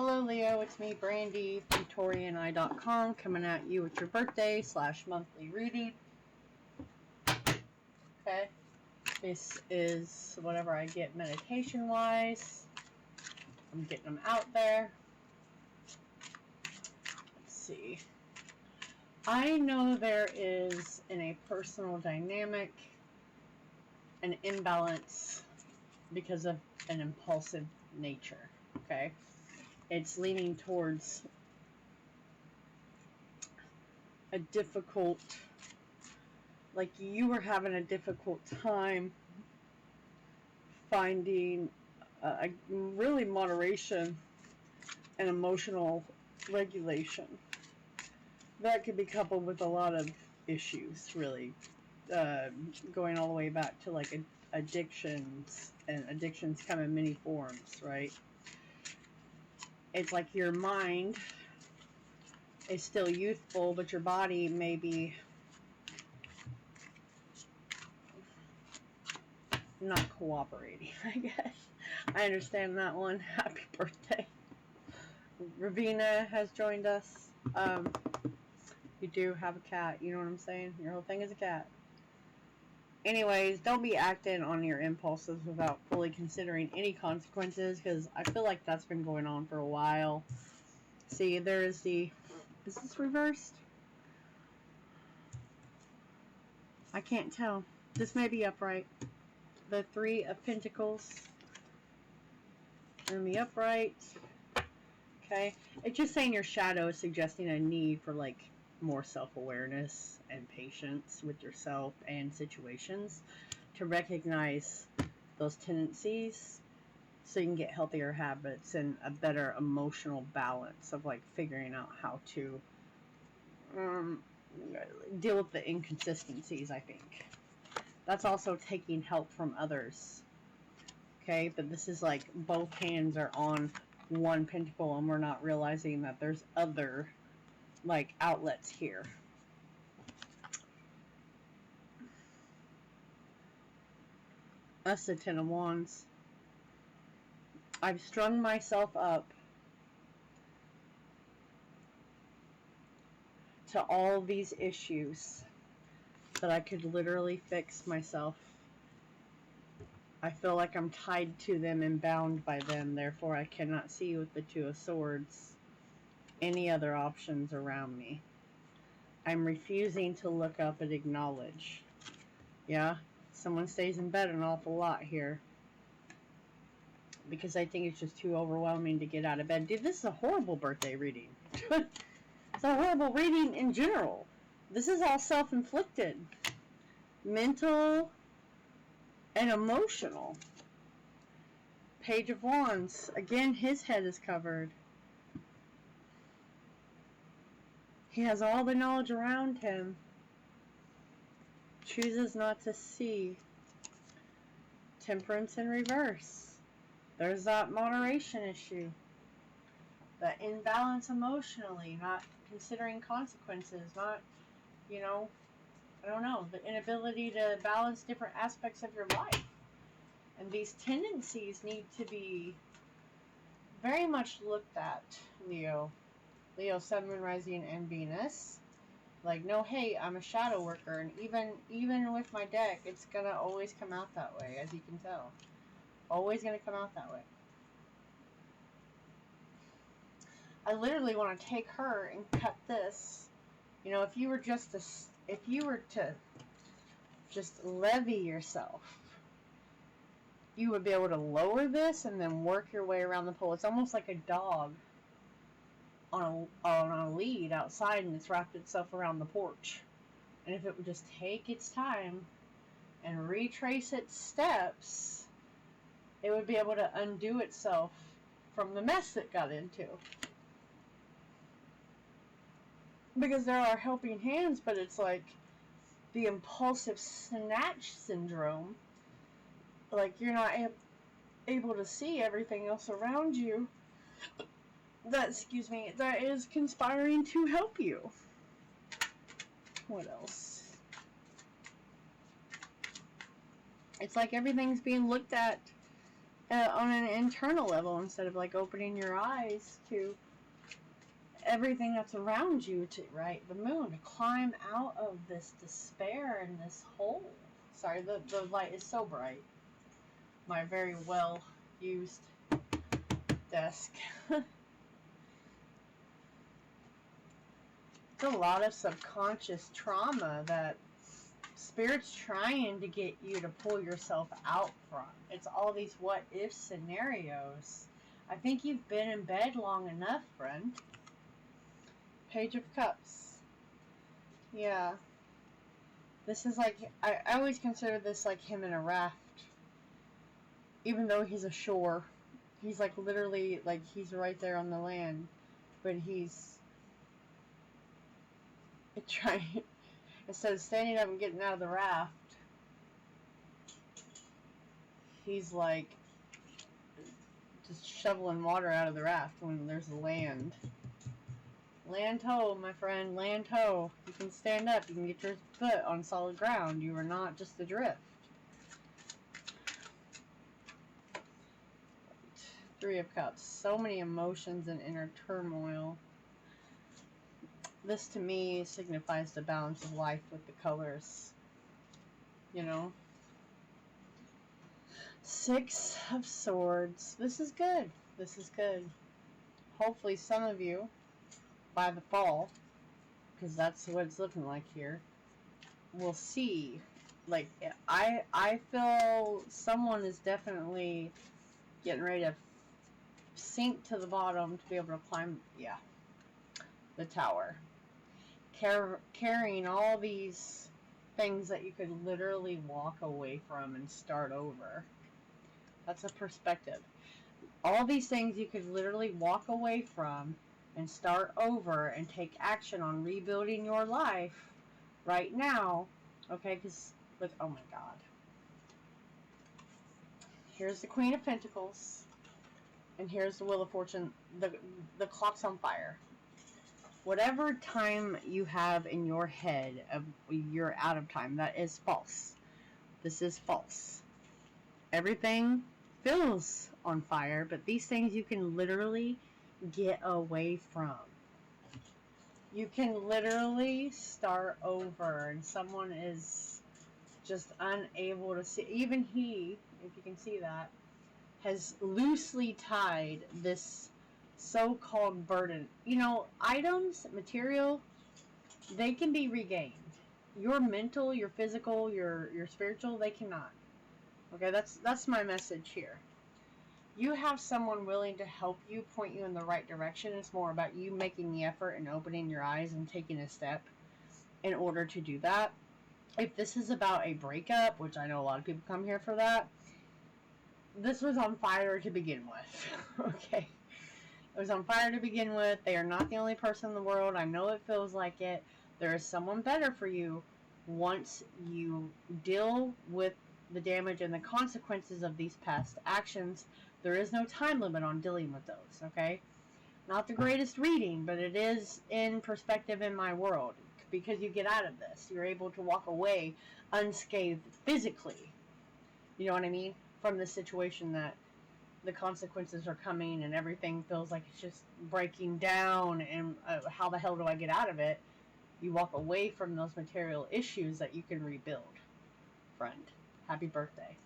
Hello Leo, it's me Brandy from Taurean.com coming at you with your birthday / monthly reading. Okay, this is whatever I get meditation wise. I'm getting them out there. Let's see. I know there is in a personal dynamic an imbalance because of an impulsive nature. Okay, it's leaning towards a difficult, like you were having a difficult time finding really moderation and emotional regulation. That could be coupled with a lot of issues, really, going all the way back to like addictions, and addictions come in many forms, right? It's like your mind is still youthful, but your body may be not cooperating, I guess. I understand that one. Happy birthday. Ravina has joined us. You do have a cat, you know what I'm saying? Your whole thing is a cat. Anyways, don't be acting on your impulses without fully considering any consequences, because I feel like that's been going on for a while. See, there is the... Is this reversed? I can't tell. This may be upright. The Three of Pentacles and the upright. Okay, it's just saying your shadow is suggesting a need for like more self-awareness and patience with yourself and situations to recognize those tendencies so you can get healthier habits and a better emotional balance of like figuring out how to deal with the inconsistencies. I think that's also taking help from others. Okay, but this is like both hands are on one pentacle and we're not realizing that there's other like outlets here. That's the Ten of Wands. I've strung myself up to all these issues that I could literally fix myself. I feel like I'm tied to them and bound by them, therefore I cannot see with the Two of Swords any other options around me. I'm refusing to look up and acknowledge. Yeah, someone stays in bed an awful lot here because I think it's just too overwhelming to get out of bed. Dude, this is a horrible birthday reading. It's a horrible reading in general. This is all self-inflicted. Mental and emotional. Page of Wands. Again, his head is covered. He has all the knowledge around him. Chooses not to see. Temperance in reverse. There's that moderation issue. That imbalance emotionally. Not considering consequences. Not, you know, I don't know. The inability to balance different aspects of your life. And these tendencies need to be very much looked at, Leo. Leo, Sun, Moon, Rising, and Venus. Like, no, hey, I'm a shadow worker, and even with my deck, it's gonna always come out that way, as you can tell. Always gonna come out that way. I literally want to take her and cut this. You know, if you were to just levy yourself, you would be able to lower this and then work your way around the pole. It's almost like a dog on a lead outside, and it's wrapped itself around the porch. And if it would just take its time and retrace its steps, it would be able to undo itself from the mess it got into. Because there are helping hands, but it's like the impulsive snatch syndrome. Like, you're not able to see everything else around you that is conspiring to help you. What else? It's like everything's being looked at on an internal level, instead of like opening your eyes to everything that's around you, to the moon, to climb out of this despair and this hole. Sorry, the light is so bright. My very well used desk. It's a lot of subconscious trauma that Spirit's trying to get you to pull yourself out from. It's all these what if scenarios. I think you've been in bed long enough, friend. Page of Cups. Yeah. This is like, I always consider this like him in a raft. Even though he's ashore. He's like literally, like he's right there on the land. But he's trying, instead of standing up and getting out of the raft, he's like just shoveling water out of the raft when there's land. Land ho, my friend, land ho. You can stand up, you can get your foot on solid ground. You are not just adrift. Three of Cups. So many emotions and inner turmoil. This to me signifies the balance of life with the colors. You know? Six of Swords. This is good. This is good. Hopefully some of you, by the fall, because that's what it's looking like here, will see. Like, I feel someone is definitely getting ready to sink to the bottom to be able to climb, the tower. Carrying all these things that you could literally walk away from and start over. That's a perspective. All these things you could literally walk away from and start over and take action on rebuilding your life right now. Okay, because look, oh my God. Here's the Queen of Pentacles. And here's the Wheel of Fortune. The clock's on fire. Whatever time you have in your head of you're out of time, that is false. This is false. Everything feels on fire, but these things you can literally get away from. You can literally start over, and someone is just unable to see. Even he, if you can see that, has loosely tied this so-called burden. You know, items, material, they can be regained. Your mental, your physical, your spiritual, they cannot. Okay, that's my message here. You have someone willing to help you, point you in the right direction. It's more about you making the effort and opening your eyes and taking a step in order to do that. If this is about a breakup, which I know a lot of people come here for that, this was on fire to begin with. Okay. It was on fire to begin with. They are not the only person in the world. I know it feels like it. There is someone better for you once you deal with the damage and the consequences of these past actions. There is no time limit on dealing with those, okay? Not the greatest reading, but it is in perspective in my world. Because you get out of this. You're able to walk away unscathed physically. You know what I mean? From the situation that the consequences are coming and everything feels like it's just breaking down and how the hell do I get out of it? You walk away from those material issues that you can rebuild. Friend, happy birthday.